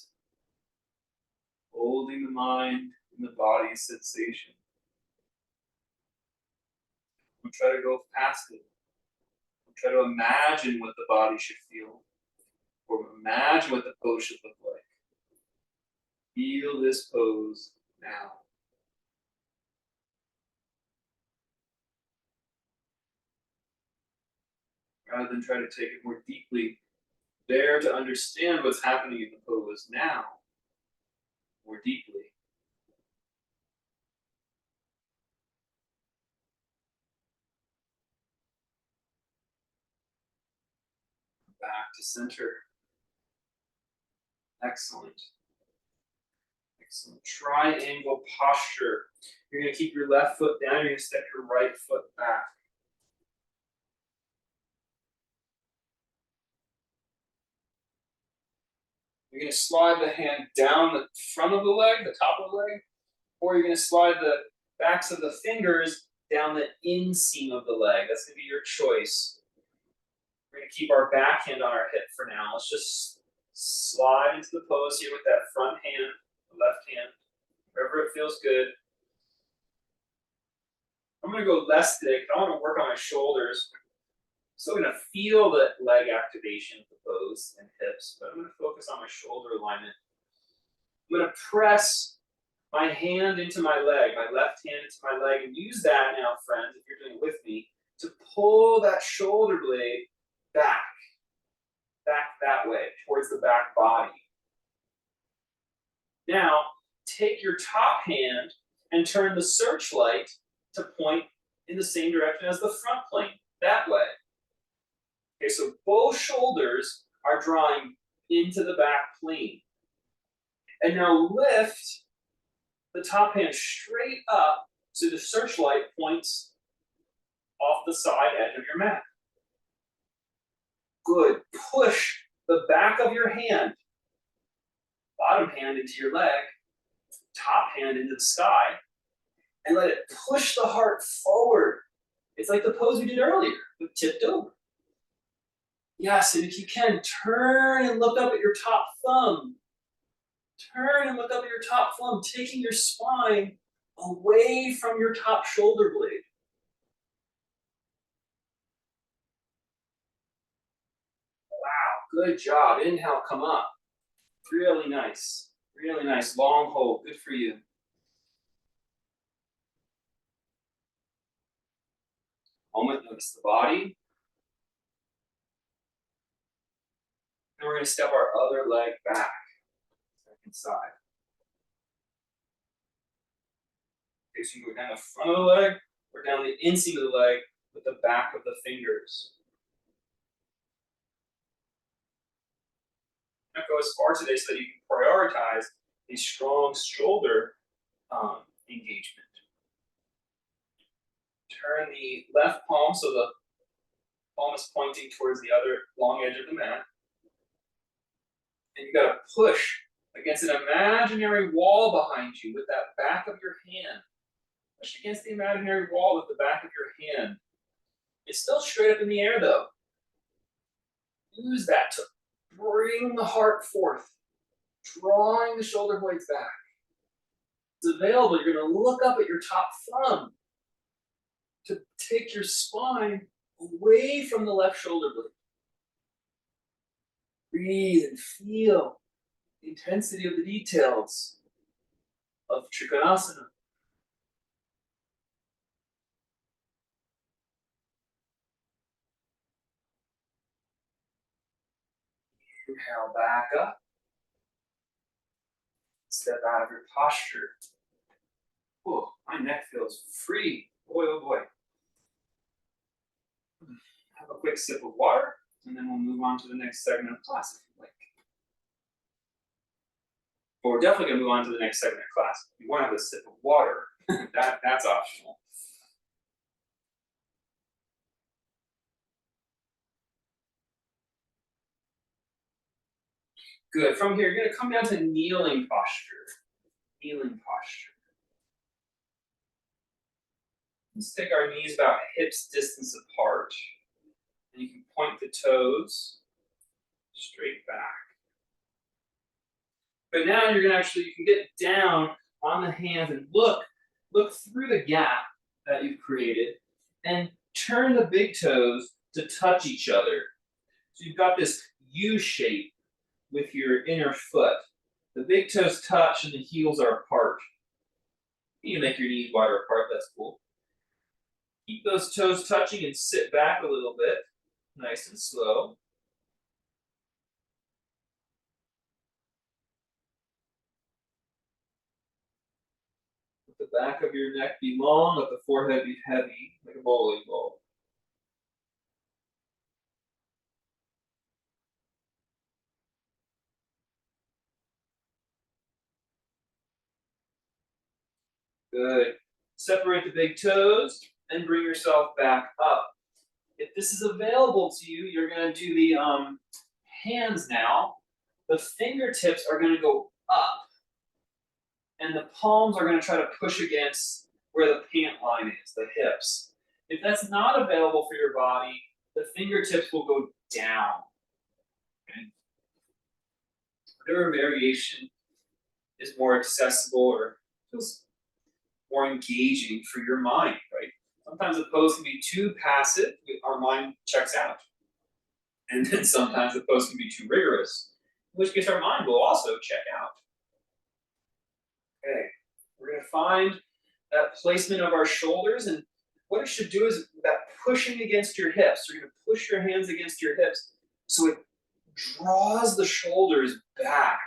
holding the mind and the body's sensation. Don't try to go past it. Don't try to imagine what the body should feel, or imagine what the pose should look like. Feel this pose now. Rather than try to take it more deeply, dare to understand what's happening in the pose now more deeply. Back to center. Excellent. Excellent. Triangle posture. You're going to keep your left foot down. You're going to step your right foot back. You're going to slide the hand down the front of the leg, the top of the leg, or you're going to slide the backs of the fingers down the inseam of the leg. That's going to be your choice. We're going to keep our back hand on our hip for now. Let's just slide into the pose here with that front hand, the left hand, wherever it feels good. I'm going to go less thick. I want to work on my shoulders. So I'm going to feel the leg activation of the pose and hips, but I'm going to focus on my shoulder alignment. I'm going to press my hand into my leg, my left hand into my leg, and use that now, friends, if you're doing it with me, to pull that shoulder blade back that way, towards the back body. Now, take your top hand and turn the searchlight to point in the same direction as the front plane, that way. Okay, so both shoulders are drawing into the back plane. And now lift the top hand straight up so the searchlight points off the side edge of your mat. Good. Push the back of your hand, bottom hand into your leg, top hand into the sky, and let it push the heart forward. It's like the pose we did earlier, but tipped over. Yes, and if you can, turn and look up at your top thumb. Turn and look up at your top thumb, taking your spine away from your top shoulder blade. Wow, good job. Inhale, come up. Really nice. Really nice. Long hold. Good for you. moment, notice the body. And we're going to step our other leg back, second side. Okay, so you go down the front of the leg or down the inseam of the leg with the back of the fingers. I'm going to go as far today so that you can prioritize a strong shoulder engagement. Turn the left palm so the palm is pointing towards the other long edge of the mat. And you got to push against an imaginary wall behind you with that back of your hand. Push against the imaginary wall with the back of your hand. It's still straight up in the air though. Use that to bring the heart forth, drawing the shoulder blades back. It's available. You're going to look up at your top thumb to take your spine away from the left shoulder blade. Breathe and feel the intensity of the details of Trikonasana. Inhale back up. Step out of your posture. Oh, my neck feels free. Boy, oh boy. Have a quick sip of water, and then we'll move on to the next segment of class if you like. But we're definitely going to move on to the next segment of class. You want to have a sip of water. That's optional. Good. From here, you're going to come down to kneeling posture. Kneeling posture. Let's take our knees about hips distance apart. And you can point the toes straight back. But now you're going to you can get down on the hands and look through the gap that you've created and turn the big toes to touch each other. So you've got this U shape with your inner foot. The big toes touch and the heels are apart. You can make your knees wider apart, that's cool. Keep those toes touching and sit back a little bit, nice and slow. Let the back of your neck be long, let the forehead be heavy, like a bowling ball. Good. Separate the big toes and bring yourself back up. If this is available to you, you're going to do the hands now. The fingertips are going to go up. And the palms are going to try to push against where the pant line is, the hips. If that's not available for your body, the fingertips will go down. Okay? Whatever variation is more accessible or feels more engaging for your mind, right? Sometimes the pose can be too passive, our mind checks out. And then sometimes the pose can be too rigorous, in which case our mind will also check out. Okay, we're going to find that placement of our shoulders, and what it should do is that pushing against your hips. You're going to push your hands against your hips so it draws the shoulders back.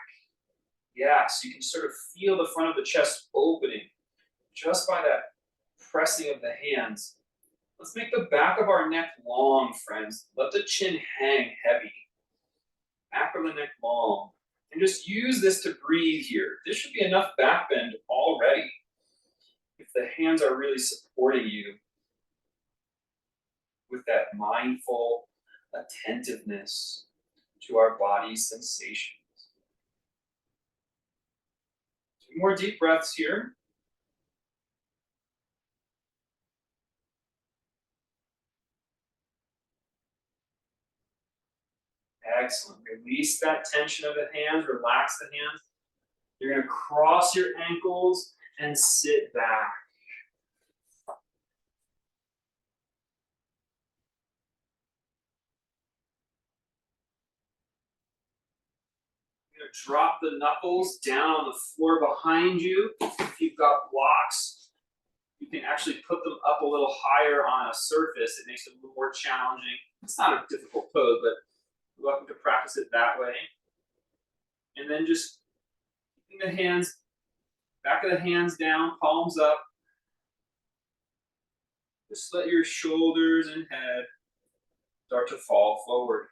Yeah, so you can sort of feel the front of the chest opening just by that pressing of the hands. Let's make the back of our neck long, friends. Let the chin hang heavy. Back of the neck long. And just use this to breathe here. This should be enough back bend already if the hands are really supporting you with that mindful attentiveness to our body's sensations. 2 more deep breaths here. Excellent. Release that tension of the hands, relax the hands. You're going to cross your ankles and sit back. You're going to drop the knuckles down on the floor behind you. If you've got blocks, you you can actually put them up a little higher on a surface. It makes it a little more challenging. It's not a difficult pose, but you're welcome to practice it that way. And then just keeping the hands, back of the hands down, palms up. Just let your shoulders and head start to fall forward.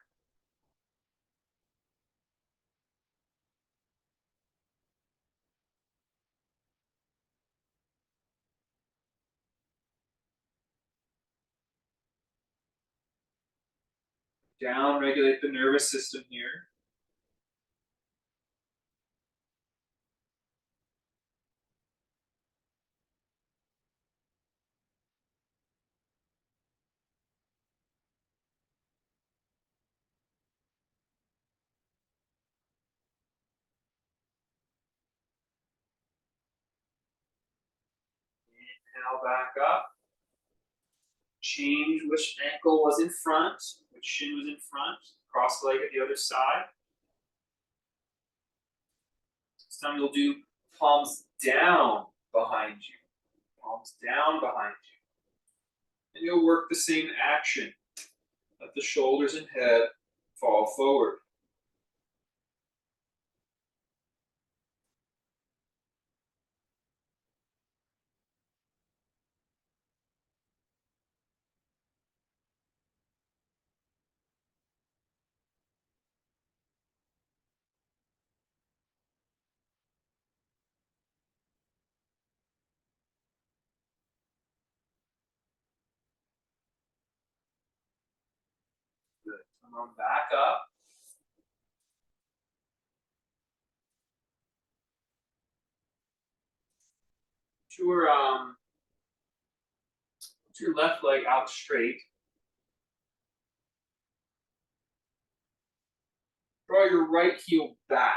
Down, regulate the nervous system here. Inhale back up. Change which ankle was in front, which shin was in front. Cross leg at the other side. This time you'll do palms down behind you. Palms down behind you. And you'll work the same action. Let the shoulders and head fall forward. Good. Come on back up. Put your left leg out straight. Draw your right heel back,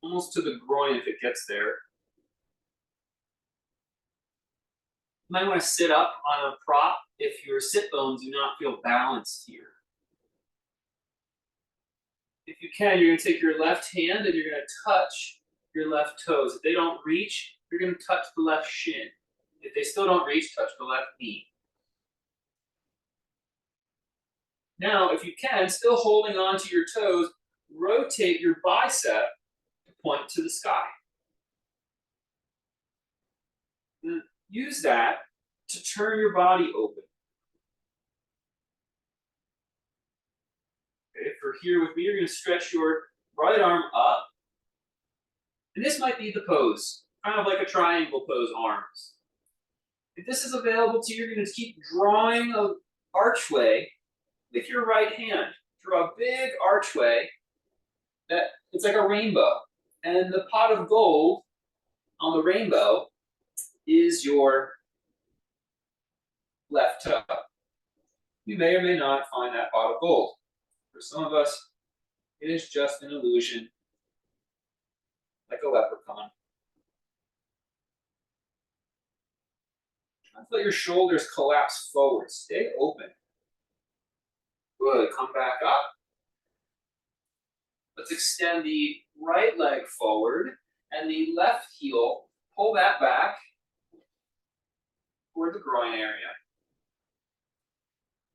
almost to the groin if it gets there. You might want to sit up on a prop if your sit bones do not feel balanced here. If you can, you're going to take your left hand and you're going to touch your left toes. If they don't reach, you're going to touch the left shin. If they still don't reach, touch the left knee. Now, if you can, still holding on to your toes, rotate your bicep to point to the sky. And use that to turn your body open. Okay, if you're here with me, you're going to stretch your right arm up. And this might be the pose, kind of like a triangle pose, arms. If this is available to you, you're going to keep drawing an archway with your right hand. Draw a big archway that it's like a rainbow. And the pot of gold on the rainbow is your left toe. You may or may not find that pot of gold. For some of us, it is just an illusion, like a leprechaun. Let your shoulders collapse forward. Stay open. Good. Come back up. Let's extend the right leg forward and the left heel. Pull that back toward the groin area.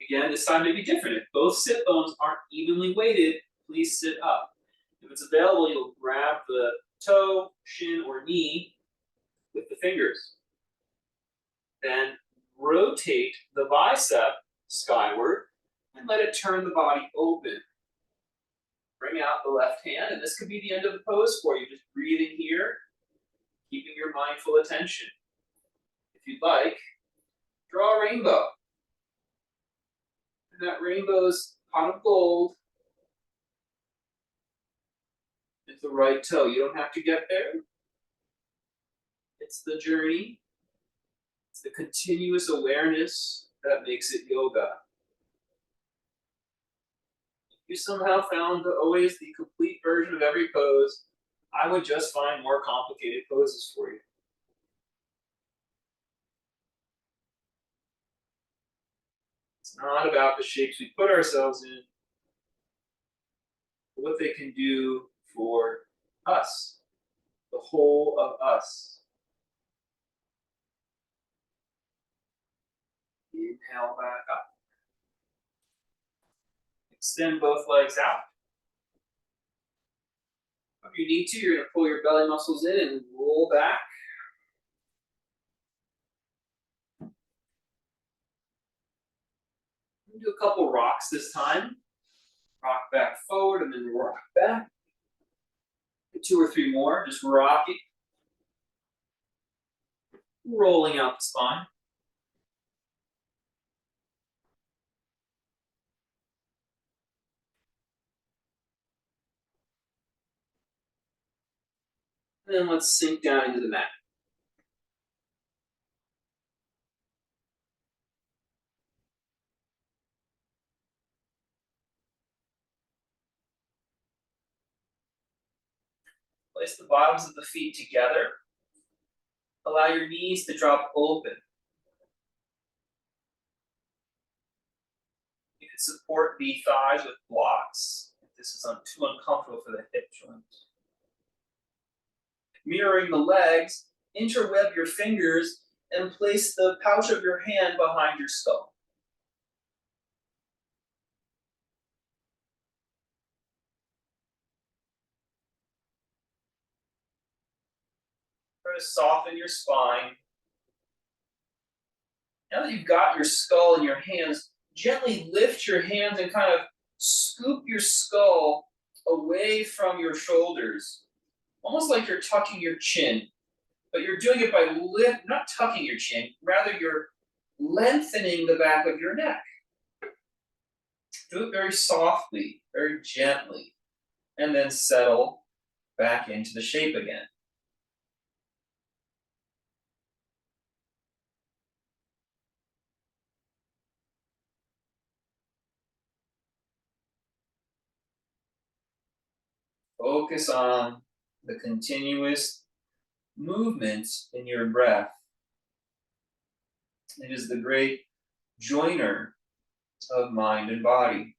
Again, this time may be different. If both sit bones aren't evenly weighted, please sit up. If it's available, you'll grab the toe, shin, or knee with the fingers. Then rotate the bicep skyward and let it turn the body open. Bring out the left hand, and this could be the end of the pose for you. Just breathing here, keeping your mindful attention. If you'd like, draw a rainbow. And that rainbow's pot of gold is the right toe. You don't have to get there. It's the journey. It's the continuous awareness that makes it yoga. If you somehow found always the complete version of every pose, I would just find more complicated poses for you. It's not about the shapes we put ourselves in, but what they can do for us, the whole of us. Inhale back up. Extend both legs out. If you need to, you're going to pull your belly muscles in and roll back. Do a couple rocks this time. Rock back forward and then rock back. 2 or 3 more, just rocking. Rolling out the spine. And then let's sink down into the mat. Place the bottoms of the feet together. Allow your knees to drop open. You can support the thighs with blocks if this is too uncomfortable for the hip joint. Mirroring the legs, interweb your fingers and place the pouch of your hand behind your skull. Try to soften your spine. Now that you've got your skull in your hands, gently lift your hands and kind of scoop your skull away from your shoulders, almost like you're tucking your chin. But you're doing it by not tucking your chin, rather you're lengthening the back of your neck. Do it very softly, very gently, and then settle back into the shape again. Focus on the continuous movement in your breath. It is the great joiner of mind and body.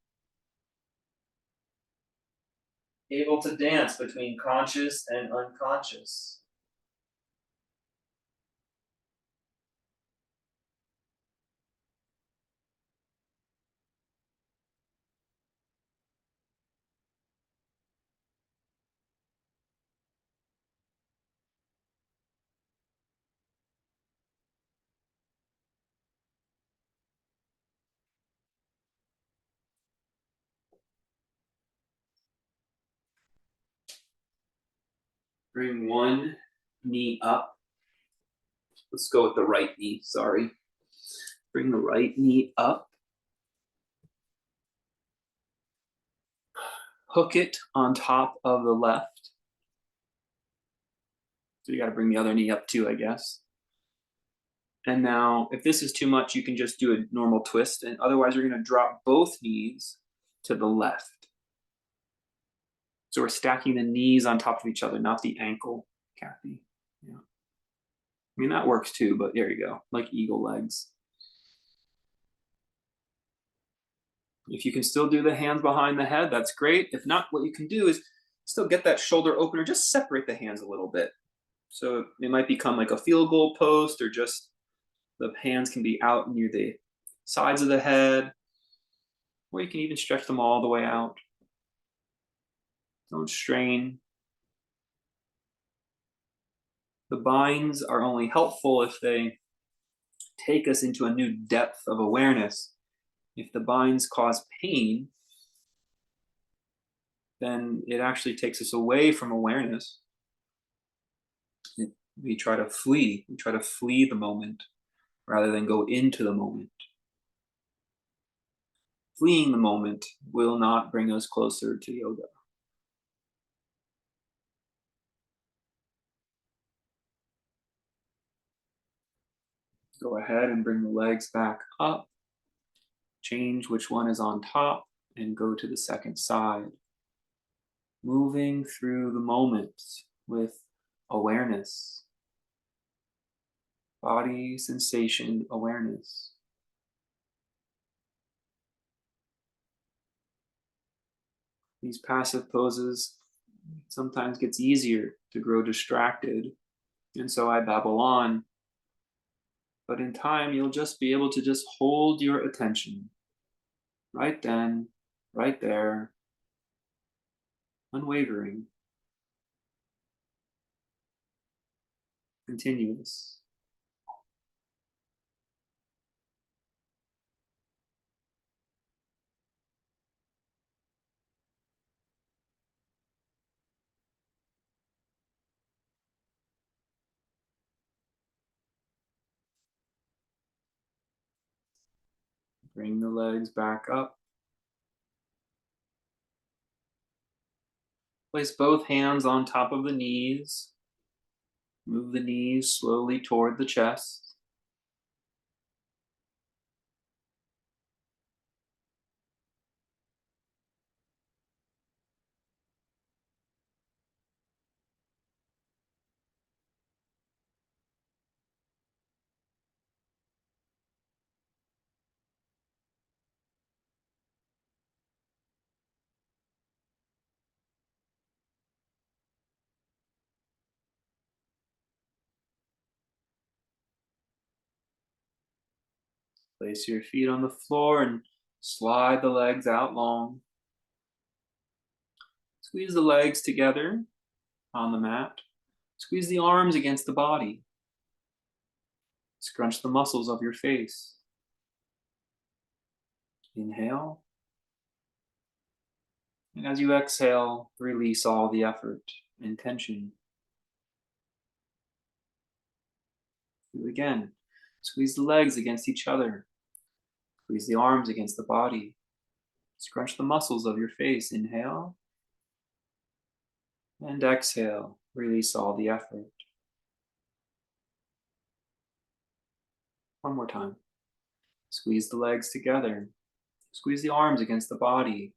Able to dance between conscious and unconscious. Bring one knee up. Let's go with the right knee, sorry. Bring the right knee up. Hook it on top of the left. So you got to bring the other knee up too, I guess. And now, if this is too much, you can just do a normal twist. And otherwise, you're going to drop both knees to the left. So we're stacking the knees on top of each other, not the ankle, Kathy. Yeah. I mean, that works too, but there you go, like eagle legs. If you can still do the hands behind the head, that's great. If not, what you can do is still get that shoulder opener, just separate the hands a little bit. So it might become like a field goal post, or just the hands can be out near the sides of the head, or you can even stretch them all the way out. Don't strain. The binds are only helpful if they take us into a new depth of awareness. If the binds cause pain, then it actually takes us away from awareness. We try to flee. We try to flee the moment rather than go into the moment. Fleeing the moment will not bring us closer to yoga. Go ahead and bring the legs back up. Change which one is on top and go to the second side. Moving through the moment with awareness. Body sensation awareness. These passive poses sometimes gets easier to grow distracted, and so I babble on. But in time, you'll just be able to just hold your attention right then, right there, unwavering, continuous. Bring the legs back up. Place both hands on top of the knees. Move the knees slowly toward the chest. Place your feet on the floor and slide the legs out long. Squeeze the legs together on the mat. Squeeze the arms against the body. Scrunch the muscles of your face. Inhale. And as you exhale, release all the effort and tension. Do it again. Squeeze the legs against each other. Squeeze the arms against the body. Scrunch the muscles of your face. Inhale. And exhale. Release all the effort. One more time. Squeeze the legs together. Squeeze the arms against the body.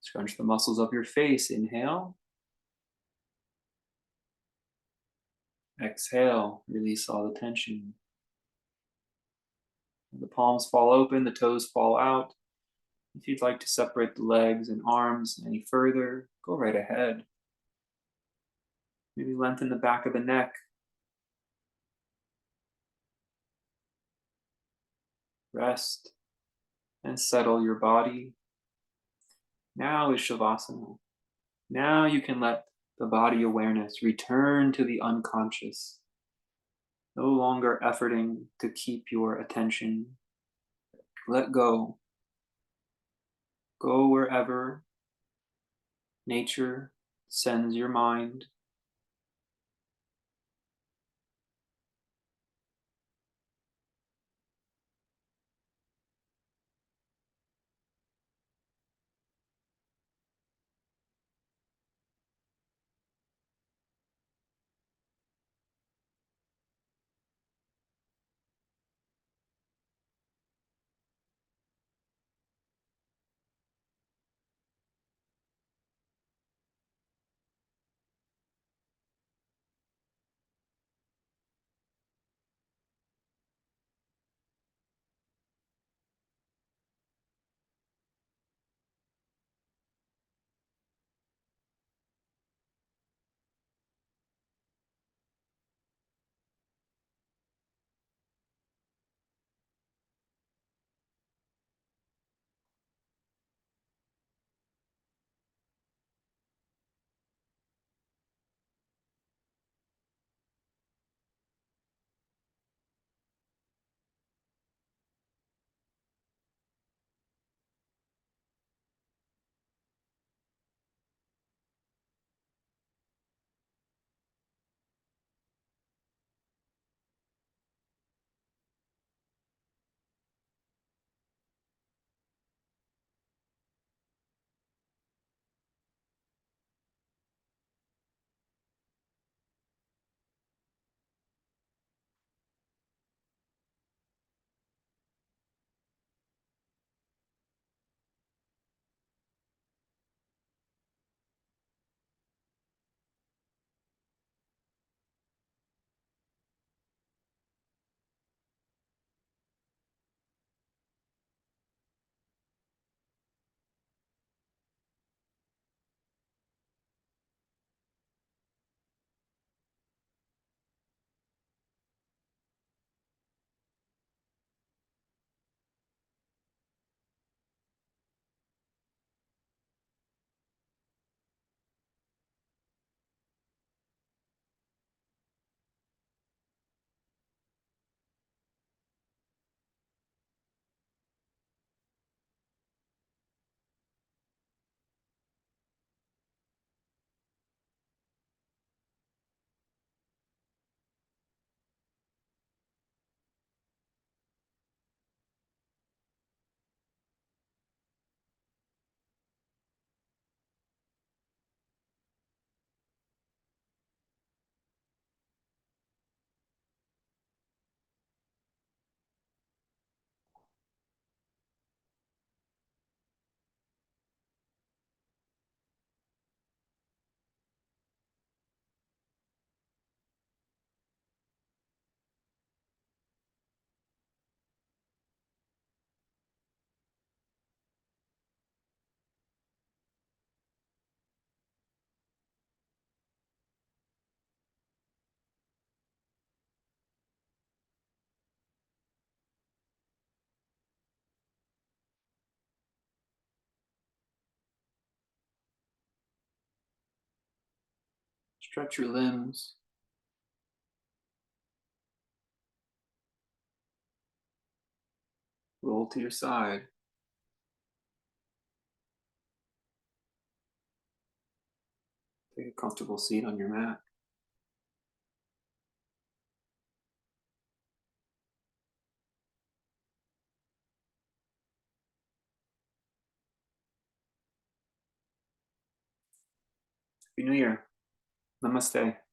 Scrunch the muscles of your face. Inhale. Exhale. Release all the tension. The palms fall open, the toes fall out. If you'd like to separate the legs and arms any further, go right ahead. Maybe lengthen the back of the neck. Rest and settle your body. Now is Shavasana. Now you can let the body awareness return to the unconscious, no longer efforting to keep your attention. Let go. Go wherever nature sends your mind. Stretch your limbs. Roll to your side. Take a comfortable seat on your mat. Happy New Year. Namaste.